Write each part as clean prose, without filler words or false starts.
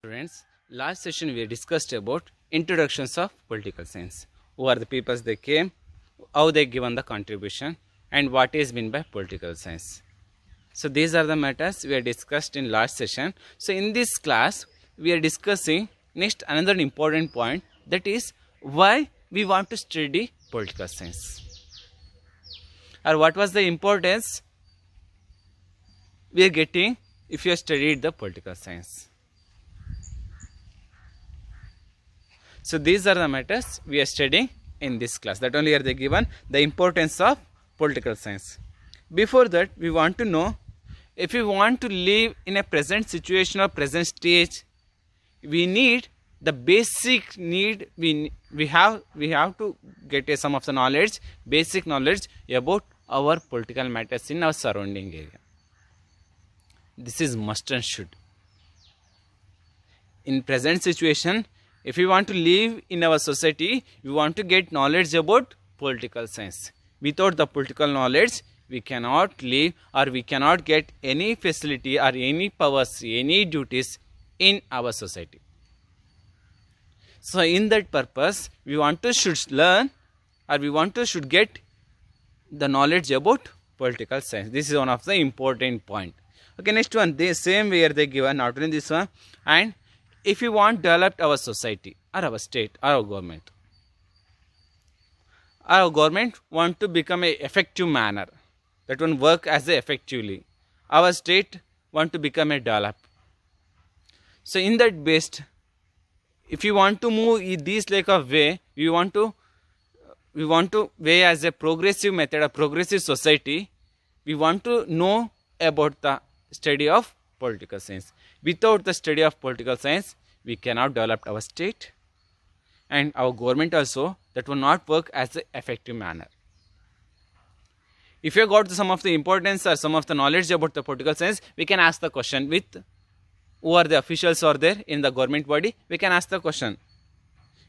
Students, last session we discussed about introductions of political science. Who are the peoples they came, how they given the contribution, and what is meant by political science. So these are the matters we are discussed in last session. So in this class, we are discussing next another important point, that is why we want to study political science, or what was the importance we are getting if you have studied the political science. So these are the matters we are studying in this class. That only are they given the importance of political science. Before that, we want to know, if we want to live in a present situation or present stage, we need the basic need. We have to get some of the knowledge, basic knowledge about our political matters in our surrounding area. This is must and should. In present situation, if we want to live in our society, we want to get knowledge about political science. Without the political knowledge, we cannot live, or we cannot get any facility or any powers, any duties in our society. So in that purpose, we want to should learn, or we want to should get the knowledge about political science. This is one of the important point. Okay, next one, the same way they given, not only this one. And if we want to develop our society or our state or our government want to become a effective manner, that one work as a effectively. Our state want to become a develop. So in that based, if you want to move in this like of way, we want to way as a progressive method, a progressive society. We want to know about the study of political science. Without the study of political science, we cannot develop our state and our government also. That will not work as an effective manner. If you got some of the importance or some of the knowledge about the political science, we can ask the question with who are the officials are there in the government body. We can ask the question.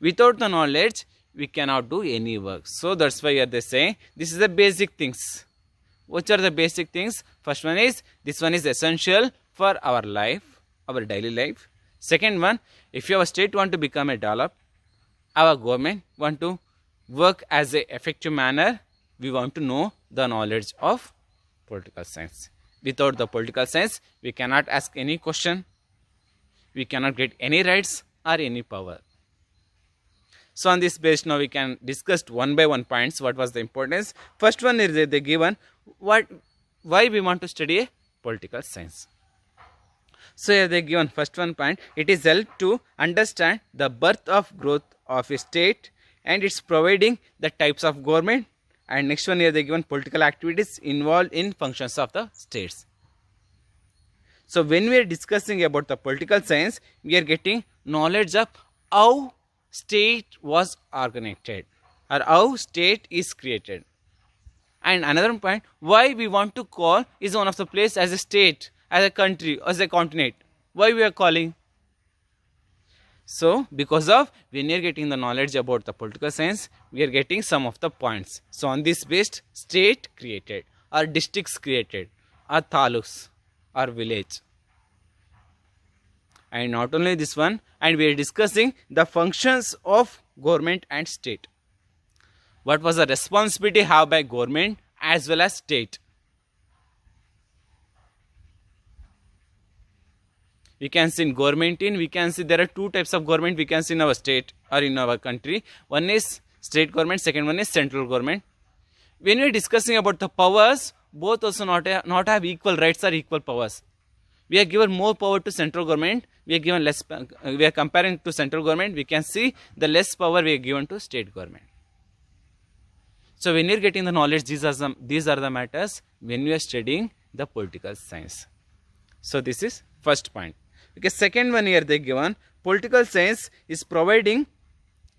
Without the knowledge, we cannot do any work. So that's why they say this is the basic things. Which are the basic things? First one is, this one is essential for our life, our daily life. Second one, if our state want to become a develop, our government want to work as a effective manner, we want to know the knowledge of political science. Without the political science, we cannot ask any question, we cannot get any rights or any power. So on this base, now we can discuss one by one points. What was the importance? First one is they given why we want to study political science. So here they given first one point. It is help to understand the birth of growth of a state, and it's providing the types of government. And next one here they given political activities involved in functions of the states. So when we are discussing about the political science, we are getting knowledge of how state was organized or how state is created. And another point, why we want to call is one of the place as a state, as a country, as a continent. Why we are calling? So because of when you are getting the knowledge about the political science, we are getting some of the points. So on this based, state created or districts created or taluks or village. And not only this one, and we are discussing the functions of government and state. What was the responsibility have by government as well as state? We can see in government we can see there are two types of government we can see in our state or in our country. One is state government, second one is central government. When we are discussing about the powers, both also not have equal rights or equal powers. We are given more power to central government, we are given less, we are comparing to central government, we can see the less power we are given to state government. So when you are getting the knowledge, these are the matters when we are studying the political science. So this is first point. Okay, second one here they given, political science is providing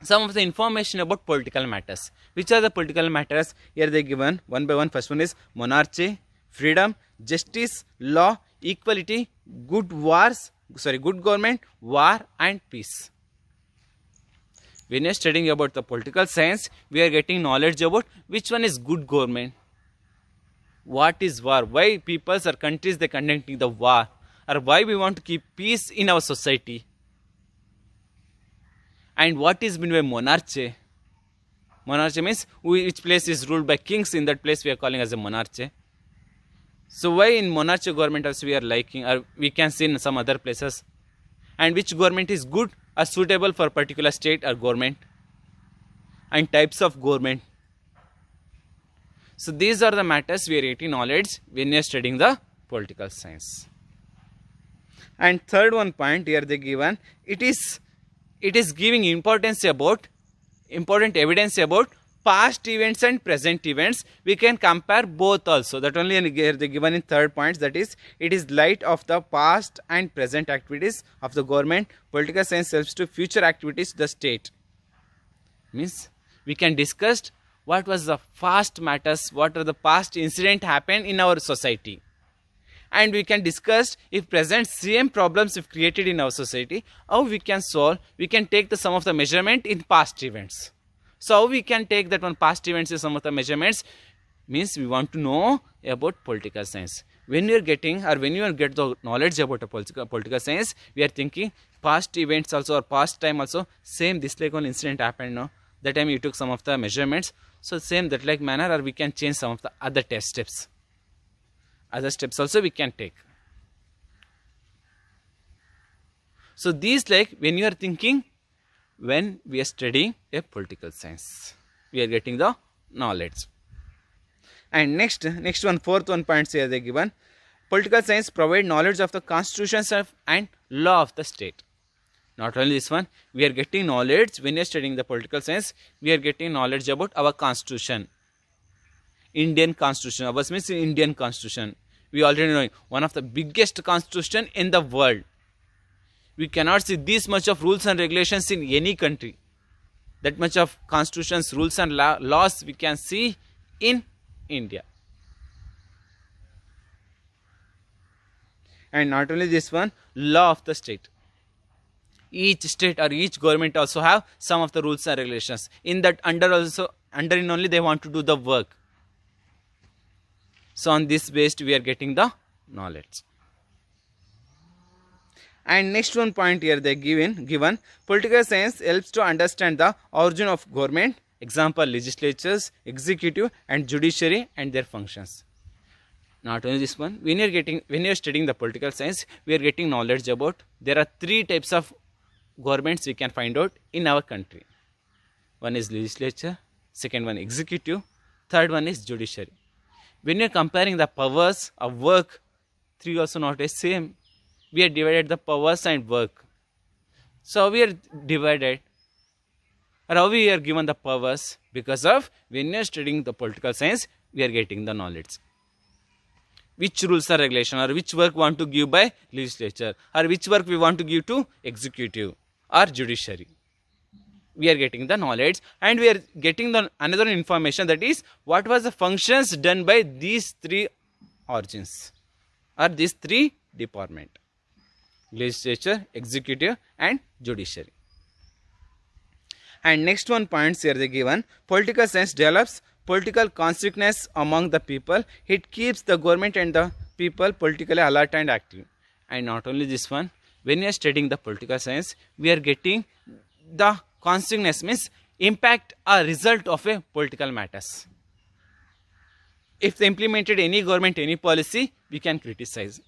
some of the information about political matters. Which are the political matters? Here they given one by one. First one is monarchy, freedom, justice, law, equality, good government, war and peace. When you are studying about the political science, we are getting knowledge about which one is good government, what is war, why peoples or countries they conducting the war, or why we want to keep peace in our society. And what is meant by monarchy? Monarchy means which place is ruled by kings. In that place we are calling as a monarchy. So why in monarchy government also we are liking, or we can see in some other places, and which government is good or suitable for particular state or government, and types of government. So these are the matters we are getting knowledge when you are studying the political science. And third one point here they given, it is giving important evidence about past events and present events. We can compare both also. That only here they given in third point, that is, it is light of the past and present activities of the government. Political science helps to future activities of the state. Means we can discuss what was the past matters, what are the past incident happened in our society, and we can discuss if present same problems if created in our society, how we can solve. We can take the some of the measurement in past events. So how we can take that one past events is some of the measurements, means we want to know about political science. When you are getting, or when you get the knowledge about a political science, we are thinking past events also, or past time also, same this like one incident happened, no, that time you took some of the measurements. So same that like manner, or we can change some of the other test steps. Other steps also we can take. So these like when you are thinking, when we are studying a political science, we are getting the knowledge. And next one, fourth one points here they given. Political science provide knowledge of the constitutions and law of the state. Not only this one, we are getting knowledge when you are studying the political science. We are getting knowledge about our constitution, Indian constitution. Ours means Indian constitution. We already know one of the biggest constitution in the world. We cannot see this much of rules and regulations in any country. That much of constitutions, rules and laws we can see in India. And not only this one, law of the state. Each state or each government also have some of the rules and regulations. In that under in only they want to do the work. So on this based we are getting the knowledge. And next one point here they given political science helps to understand the origin of government. Example, legislatures, executive and judiciary and their functions. Not only this one, when you are studying the political science, we are getting knowledge about there are three types of governments we can find out in our country. One is legislature, second one executive, third one is judiciary. When you are comparing the powers of work, three also not the same. We are divided the powers and work. So we are divided, or how we are given the powers, because of when you are studying the political science, we are getting the knowledge. Which rules are regulation, or which work want to give by legislature, or which work we want to give to executive or judiciary. We are getting the knowledge, and we are getting the another information, that is what was the functions done by these three origins or these three department: legislature, executive and judiciary. And next one points here they given, political science develops political consciousness among the people. It keeps the government and the people politically alert and active. And not only this one, when you are studying the political science, we are getting the consciousness, means impact or result of a political matters. If they implemented any government, any policy, we can criticize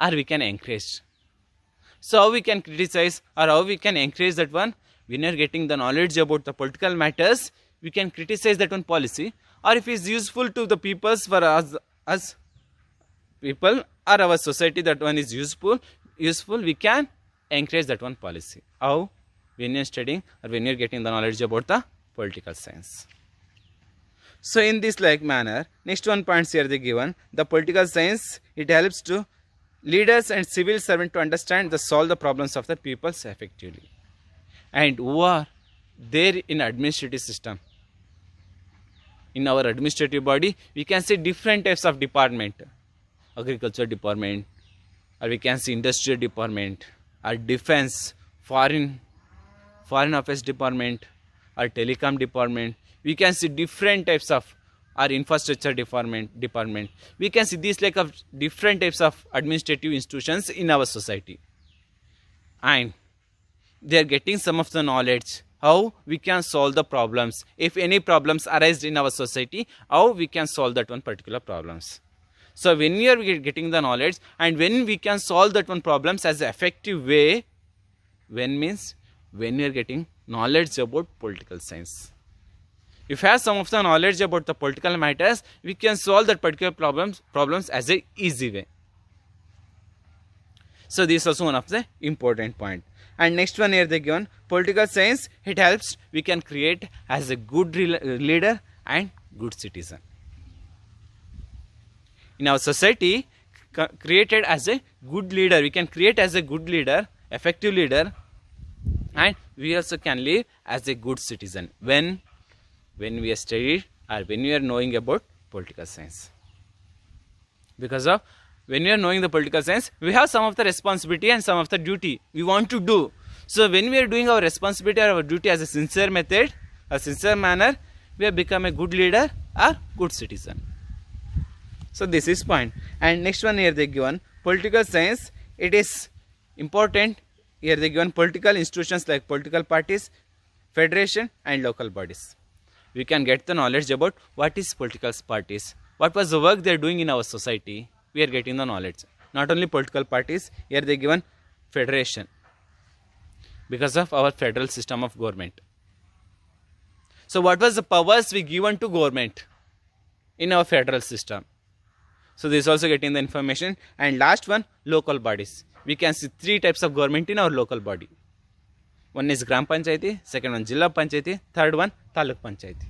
or we can encourage. So how we can criticize or how we can encourage that one? When you are getting the knowledge about the political matters, we can criticize that one policy, or if it is useful to the peoples, for us people or our society, that one is useful, we can encourage that one policy. How? When you are studying or when you are getting the knowledge about the political science. So in this like manner, next one points here they given, the political science, it helps to leaders and civil servants to understand the solve the problems of the peoples effectively, and who are there in administrative system. In our administrative body, we can see different types of department: agriculture department, or we can see industrial department, or defense, foreign affairs department, or telecom department. We can see different types of our infrastructure department. We can see these like of different types of administrative institutions in our society. And they are getting some of the knowledge how we can solve the problems. If any problems arise in our society, how we can solve that one particular problems. So when we are getting the knowledge and when we can solve that one problems as an effective way, when means when we are getting knowledge about political science. If we have some of the knowledge about the political matters, we can solve that particular problems as a easy way. So this is also one of the important point. And next one here they given political science. It helps we can create as a good leader and good citizen. In our society, created as a good leader, we can create as a good leader, effective leader, and we also can live as a good citizen when we are studied or when we are knowing about political science. Because of when we are knowing the political science, we have some of the responsibility and some of the duty we want to do. So when we are doing our responsibility or our duty as a sincere method, a sincere manner, we have become a good leader or good citizen. So this is point. And next one here they given political science. It is important. Here they given political institutions like political parties, federation and local bodies. We can get the knowledge about what is political parties, what was the work they are doing in our society. We are getting the knowledge. Not only political parties, here they given federation because of our federal system of government. So what was the powers we given to government in our federal system? So this is also getting the information. And last one, local bodies. We can see three types of government in our local body. One is Gram Panchayati, second one Jilla Panchayati, third one Taluk Panchayati.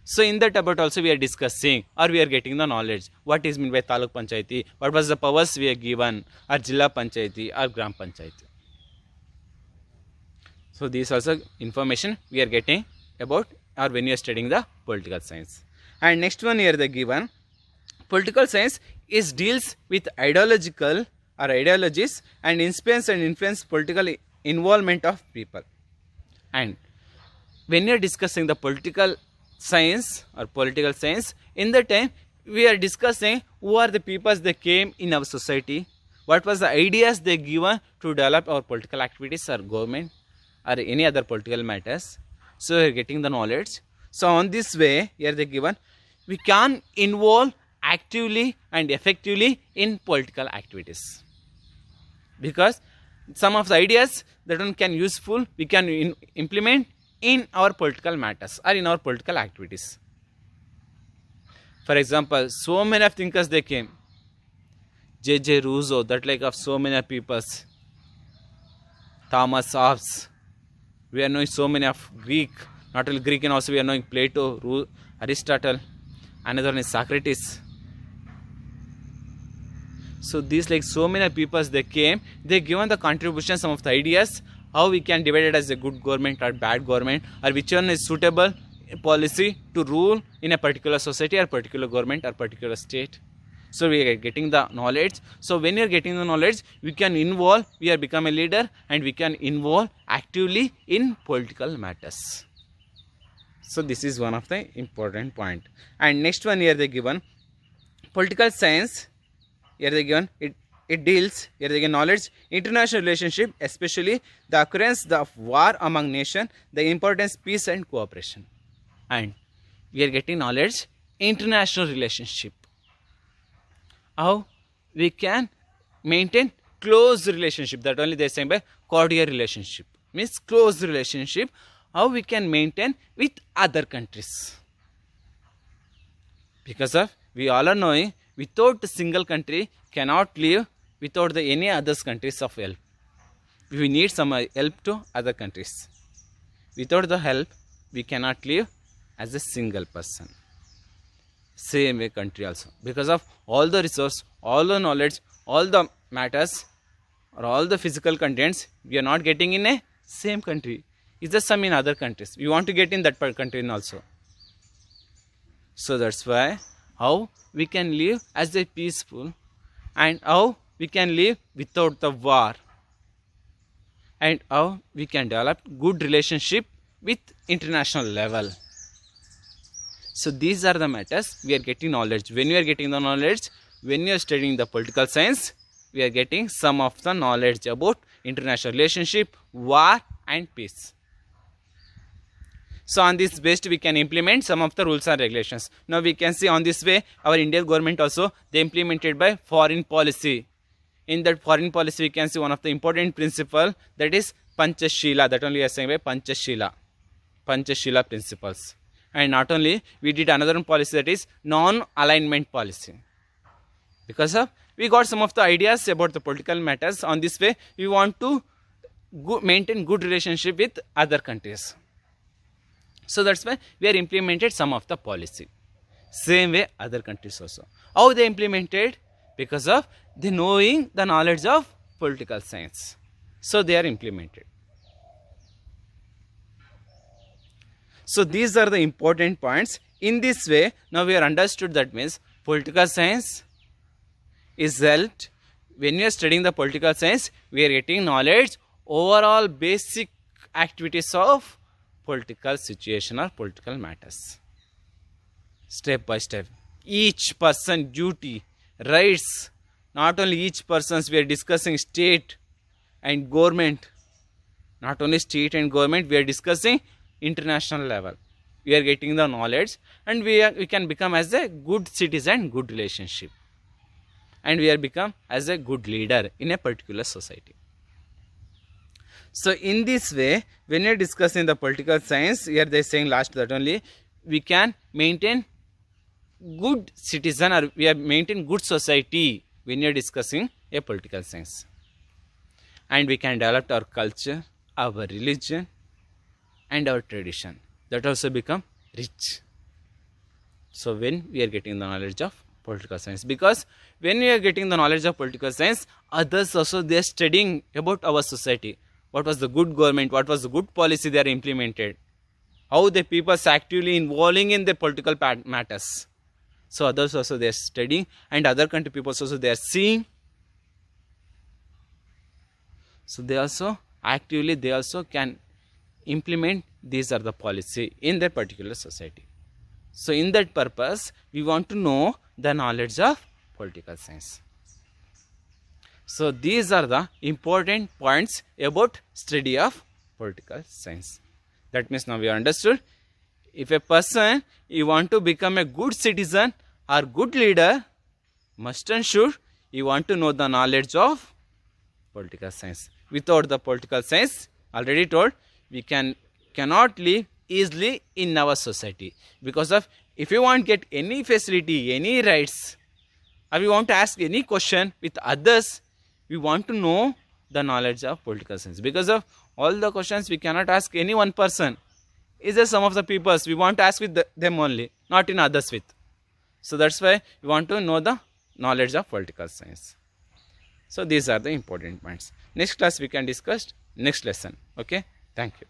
So in that about also we are discussing or we are getting the knowledge. What is meant by Taluk Panchayati? What was the powers we are given? Or Jilla Panchayati or Gram Panchayati? So this also information we are getting about or when you are studying the political science. And next one here they given political science is deals with ideological or ideologies and influence political involvement of people. And when you are discussing the political science or political science, in the time we are discussing who are the peoples that came in our society, what was the ideas they given to develop our political activities or government or any other political matters. So we are getting the knowledge. So on this way here they given we can involve actively and effectively in political activities, because some of the ideas that one can useful we can implement in our political matters or in our political activities. For example, so many of thinkers they came, J.J. Rousseau, that like of so many peoples, Thomas Hobbes. We are knowing so many of Greek, not only Greek and also we are knowing Plato, Aristotle, another one is Socrates. So these like so many peoples they came, they given the contribution, some of the ideas, how we can divide it as a good government or bad government, or which one is suitable policy to rule in a particular society or particular government or particular state. So we are getting the knowledge. So when you are getting the knowledge, we can involve, we are become a leader and we can involve actively in political matters. So this is one of the important point. And next one here they given political science. Here they given it deals, here they give knowledge, international relationship, especially the occurrence of war among nations, the importance peace and cooperation. And we are getting knowledge, international relationship. How we can maintain close relationship, that only they are saying by cordial relationship, means close relationship, how we can maintain with other countries. Because of, we all are knowing, without a single country cannot live without the any other countries of help. We need some help to other countries. Without the help, we cannot live as a single person. Same way country also. Because of all the resource, all the knowledge, all the matters or all the physical contents, we are not getting in a same country. It's just some in other countries. We want to get in that country also. So that's why how we can live as a peaceful and how we can live without the war and how we can develop good relationship with international level. So these are the matters we are getting knowledge. When we are getting the knowledge, when you are studying the political science, we are getting some of the knowledge about international relationship, war and peace. So on this based we can implement some of the rules and regulations. Now we can see on this way our Indian government also they implemented by foreign policy. In that foreign policy we can see one of the important principle, that is Panchashila. That only we are saying by Panchashila. Panchashila principles. And not only, we did another policy, that is non-alignment policy. Because of we got some of the ideas about the political matters. On this way we want to maintain good relationship with other countries. So that's why we are implemented some of the policy. Same way other countries also. How they implemented? Because of the knowing the knowledge of political science. So they are implemented. So these are the important points. In this way, now we are understood, that means political science is helped. When we are studying the political science, we are getting knowledge overall basic activities of political situation or political matters. Step by step. Each person duty, rights, not only each person's, we are discussing state and government. Not only state and government, we are discussing international level. We are getting the knowledge and we can become as a good citizen, good relationship. And we are become as a good leader in a particular society. So in this way, when you are discussing the political science, here they are saying last that only we can maintain good citizen or we have maintained good society when you are discussing a political science. And we can develop our culture, our religion and our tradition. That also become rich. So when we are getting the knowledge of political science, because when we are getting the knowledge of political science, others also they are studying about our society. What was the good government, what was the good policy they are implemented, how the people are actively involving in the political matters. So others also they are studying, and other country people also they are seeing. So they also actively they also can implement these are the policy in their particular society. So in that purpose we want to know the knowledge of political science. So these are the important points about study of political science. That means now we understood, if a person you want to become a good citizen or good leader, must and should you want to know the knowledge of political science. Without the political science, already told, we cannot live easily in our society. Because of if you want to get any facility, any rights, or we want to ask any question with others, we want to know the knowledge of political science. Because of all the questions we cannot ask any one person. Is there some of the peoples we want to ask with them only, not in others with. So that's why we want to know the knowledge of political science. So these are the important points. Next class we can discuss next lesson. Okay. Thank you.